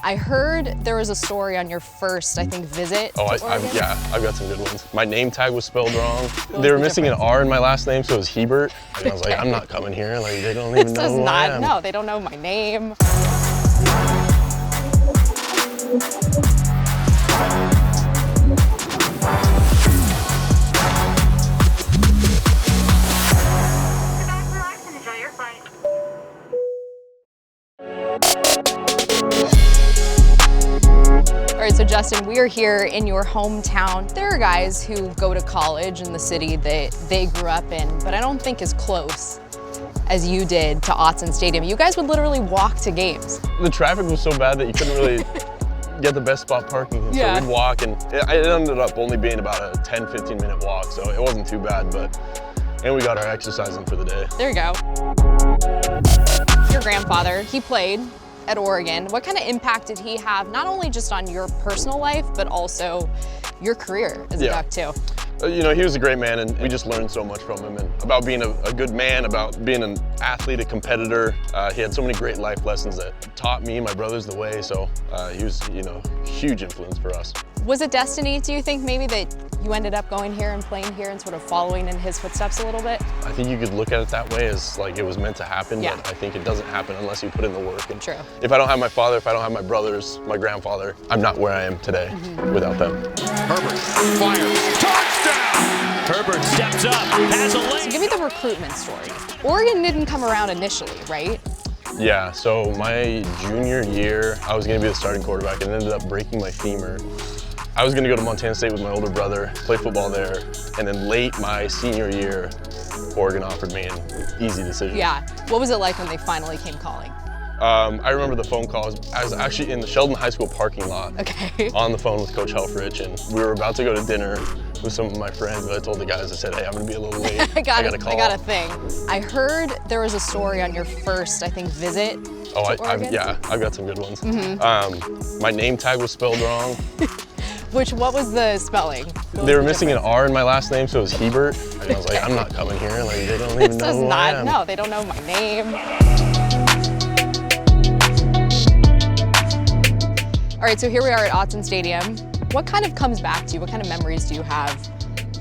I heard there was a story on your first, I think, visit to Oregon. Yeah, I've got some good ones. My name tag was spelled wrong. They were missing an R in my last name, so it was Hebert. And I was like, I'm not coming here. Like, they don't even know who I am. No, they don't know my name. All right, so Justin, we are here in your hometown. There are guys who go to college in the city that they grew up in, but I don't think as close as you did to Autzen Stadium. You guys would literally walk to games. The traffic was so bad that you couldn't really get the best spot parking. So we'd walk, and it ended up only being about a 10, 15 minute walk, so it wasn't too bad, and we got our exercise in for the day. There you go. Your grandfather, he played at Oregon. What kind of impact did he have, not only just on your personal life, but also your career as a Duck too? You know, he was a great man, and we just learned so much from him, and about being a good man, about being an athlete, a competitor. He had so many great life lessons that taught me and my brothers the way, so he was, you know, a huge influence for us. Was it destiny, do you think, maybe that you ended up going here and playing here and sort of following in his footsteps a little bit? I think you could look at it that way, as like it was meant to happen, Yeah. but I think it doesn't happen unless you put in the work. And True. If I don't have my father, if I don't have my brothers, my grandfather, I'm not where I am today without them. Herbert fires, touchdown! Herbert steps up, has a lane. So give me the recruitment story. Oregon didn't come around initially, right? Yeah, so my junior year, I was gonna be the starting quarterback and ended up breaking my femur. I was gonna go to Montana State with my older brother, play football there, and then late my senior year, Oregon offered me an easy decision. Yeah. What was it like when they finally came calling? I remember the phone call. I was actually in the Sheldon High School parking lot on the phone with Coach Helfrich, and we were about to go to dinner with some of my friends, but I told the guys, I said, hey, I'm gonna be a little late. I got a thing. I heard there was a story on your first, I think, visit to Oregon. I've got some good ones. My name tag was spelled wrong. What was the spelling? They were missing an R in my last name, so it was Hebert. And I was like, I'm not coming here. Like, they don't even know who I am. No, they don't know my name. All right, so here we are at Autzen Stadium. What kind of comes back to you? What kind of memories do you have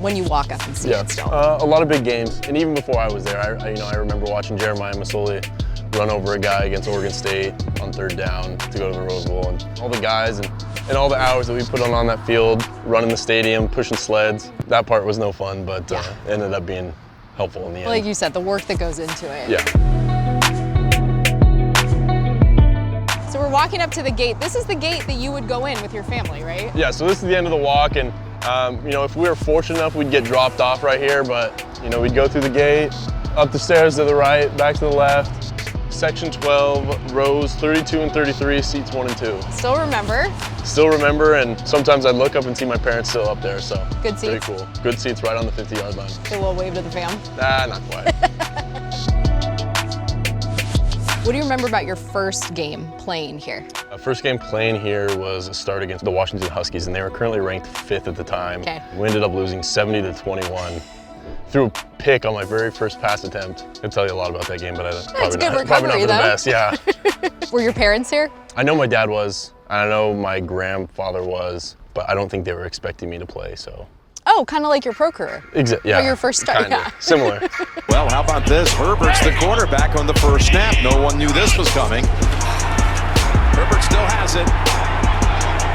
when you walk up and see it still? A lot of big games, and even before I was there, I remember watching Jeremiah Masoli run over a guy against Oregon State on third down to go to the Rose Bowl, and all the guys and all the hours that we put on that field, running the stadium, pushing sleds. That part was no fun, but ended up being helpful in the end. Like you said, the work that goes into it. Yeah. So we're walking up to the gate. This is the gate that you would go in with your family, right? Yeah, so this is the end of the walk, and you know, if we were fortunate enough, we'd get dropped off right here, but you know, we'd go through the gate, up the stairs to the right, back to the left, section 12, rows 32 and 33, seats 1 and 2. Still remember? Still remember, and sometimes I'd look up and see my parents still up there, so good seats. Pretty cool. Good seats right on the 50-yard line. A little wave to the fam? Nah, not quite. What do you remember about your first game playing here? First game playing here was a start against the Washington Huskies, and they were currently ranked 5th at the time. Okay. We ended up losing 70-21. Threw a pick on my very first pass attempt. I'll tell you a lot about that game, but probably not for the best. Yeah. Were your parents here? I know my dad was. I know my grandfather was, but I don't think they were expecting me to play. So. Oh, kind of like your pro career. Exactly. Yeah. Or your first start. Kinda. Similar. Well, how about this? Herbert's the quarterback on the first snap. No one knew this was coming. Herbert still has it.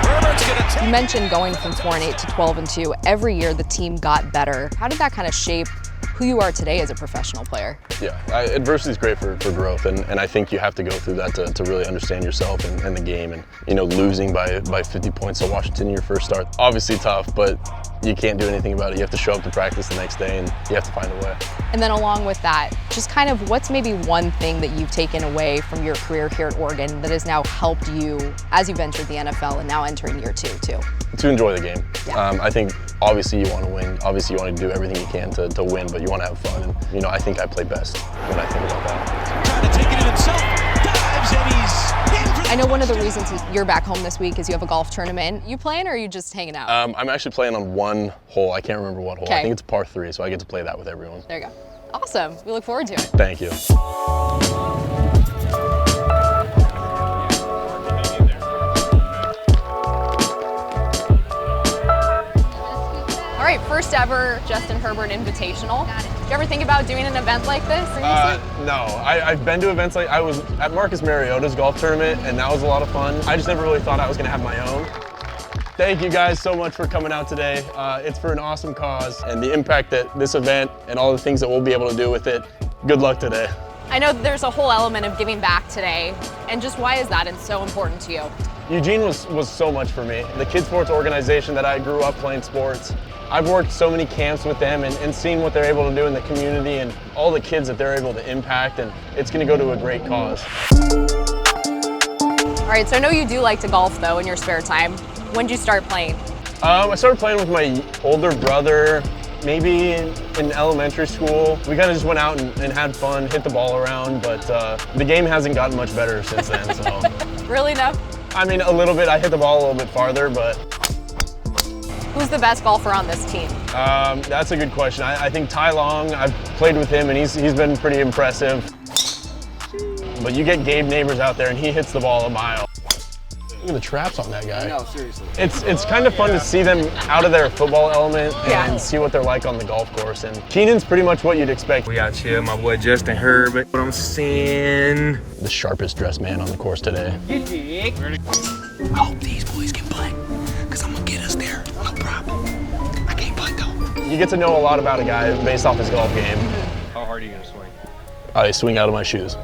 Herbert's gonna take. You mentioned going from 4-8 to 12-2. Every year the team got better. How did that kind of shape who you are today as a professional player? Yeah, adversity is great for growth, and I think you have to go through that to really understand yourself and the game. And you know, losing by 50 points to Washington in your first start, obviously tough, but you can't do anything about it. You have to show up to practice the next day, and you have to find a way. And then along with that, just kind of what's maybe one thing that you've taken away from your career here at Oregon that has now helped you as you've entered the NFL and now entering year 2 too? To enjoy the game. Yeah. I think obviously you want to win. Obviously you want to do everything you can to win, but you want to have fun. And you know, I think I play best when I think about that. Trying to take it in himself. Dives and he's in for the I know one of the reasons you're back home this week is you have a golf tournament. You playing or are you just hanging out? I'm actually playing on one hole. I can't remember what hole. Okay. I think it's a par 3, so I get to play that with everyone. There you go. Awesome. We look forward to it. Thank you. ever Justin Herbert Invitational? Did you ever think about doing an event like this? No, I've been to events like, I was at Marcus Mariota's golf tournament, and that was a lot of fun. I just never really thought I was gonna have my own. Thank you guys so much for coming out today. It's for an awesome cause, and the impact that this event and all the things that we'll be able to do with it, good luck today. I know that there's a whole element of giving back today, and just why is that so important to you? Eugene was so much for me. The kids sports organization that I grew up playing sports, I've worked so many camps with them and seen what they're able to do in the community and all the kids that they're able to impact, and it's gonna go to a great cause. All right, so I know you do like to golf though in your spare time. When did you start playing? I started playing with my older brother, maybe in elementary school. We kind of just went out and had fun, hit the ball around, but the game hasn't gotten much better since then, so. Really, no? I mean, a little bit. I hit the ball a little bit farther, but. Who's the best golfer on this team? That's a good question. I think Ty Long, I've played with him and he's been pretty impressive. But you get Gabe Neighbors out there and he hits the ball a mile. Look at the traps on that guy. No, seriously. It's kind of fun to see them out of their football element and see what they're like on the golf course. And Keenan's pretty much what you'd expect. We got here, my boy Justin Herbert. What I'm saying. The sharpest dressed man on the course today. I hope these boys can play, because I'm going to get us there. No problem. I can't play though. You get to know a lot about a guy based off his golf game. How hard are you going to swing? I swing out of my shoes.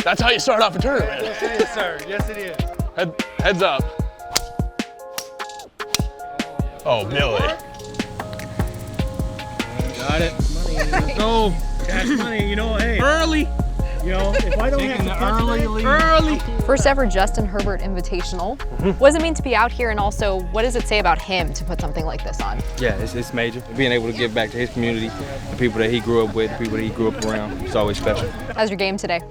That's how you start off a tournament. Yes, it is, sir. Yes, it is. Heads up. Oh, Billy. Got it. Money. Let's go. Cash money. You know, hey. Early. You know, if I don't have the early. First ever Justin Herbert Invitational. What does it mean to be out here, and also what does it say about him to put something like this on? Yeah, it's major. Being able to give back to his community, the people that he grew up with, the people that he grew up around, it's always special. How's your game today?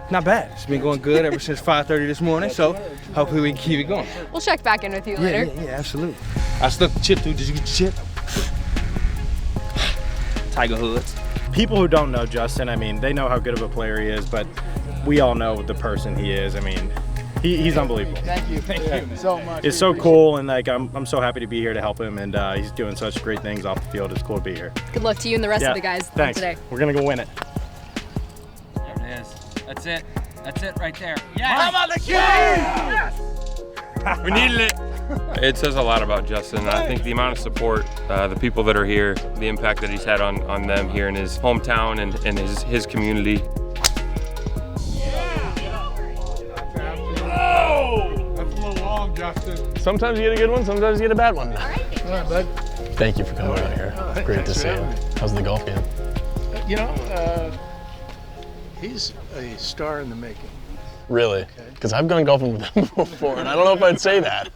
Not bad. It's been going good ever since 5:30 this morning, so hopefully we can keep it going. We'll check back in with you later. Yeah, absolutely. I stuck the chip through. Did you get the chip? Tiger hoods. People who don't know Justin, I mean, they know how good of a player he is, but we all know the person he is. I mean, he's unbelievable. Thank you so much. It's so cool, and like I'm so happy to be here to help him, and he's doing such great things off the field. It's cool to be here. Good luck to you and the rest of the guys Thanks. today. We're gonna go win it. There it is. That's it. That's it right there. Yes! How about the kids? Yes! We needed it. It says a lot about Justin. I think the amount of support, the people that are here, the impact that he's had on them here in his hometown and his community. Oh! That's a little long, Justin. Sometimes you get a good one, sometimes you get a bad one. All right, bud. Thank you for coming out here. It's great to see you. How's the golf game? You know, he's a star in the making. Really? Because I've gone golfing with him before, and I don't know if I'd say that.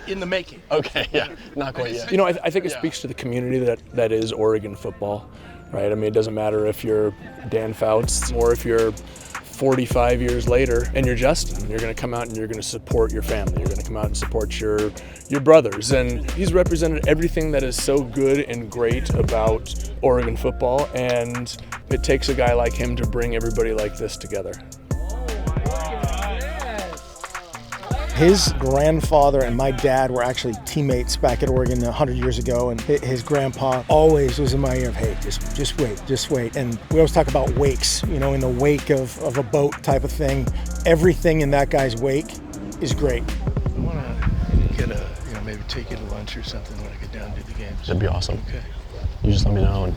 In the making. Okay, yeah, not quite yet. You know, I think it speaks to the community that is Oregon football, right? I mean, it doesn't matter if you're Dan Fouts or if you're 45 years later and you're Justin. You're going to come out and you're going to support your family. You're going to come out and support your brothers. And he's represented everything that is so good and great about Oregon football, and it takes a guy like him to bring everybody like this together. His grandfather and my dad were actually teammates back at Oregon 100 years ago, and his grandpa always was in my ear of, hey, just wait. And we always talk about wakes, you know, in the wake of a boat type of thing. Everything in that guy's wake is great. I want to get maybe take you to lunch or something when I get down to the games. That'd be awesome. Okay. You just let me know, and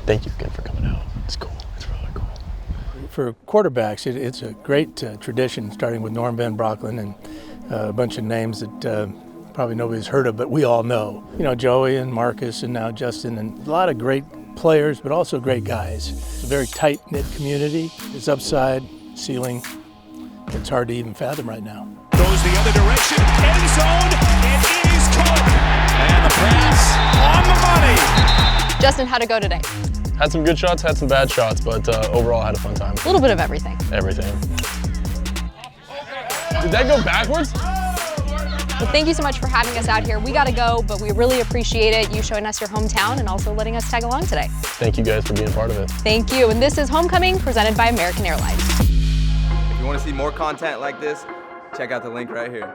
thank you again for coming out. It's cool. It's really cool. For quarterbacks, it's a great tradition, starting with Norm Van Brocklin and a bunch of names that probably nobody's heard of, but we all know. You know, Joey and Marcus and now Justin, and a lot of great players, but also great guys. It's a very tight-knit community. It's upside, ceiling. It's hard to even fathom right now. Goes the other direction, end zone, and it is caught. And the pass on the money. Justin, how'd it go today? Had some good shots, had some bad shots, but overall I had a fun time. A little bit of everything. Everything. Did that go backwards? Well, thank you so much for having us out here. We gotta go, but we really appreciate it, you showing us your hometown and also letting us tag along today. Thank you guys for being a part of it. Thank you, and this is Homecoming, presented by American Airlines. If you want to see more content like this, check out the link right here.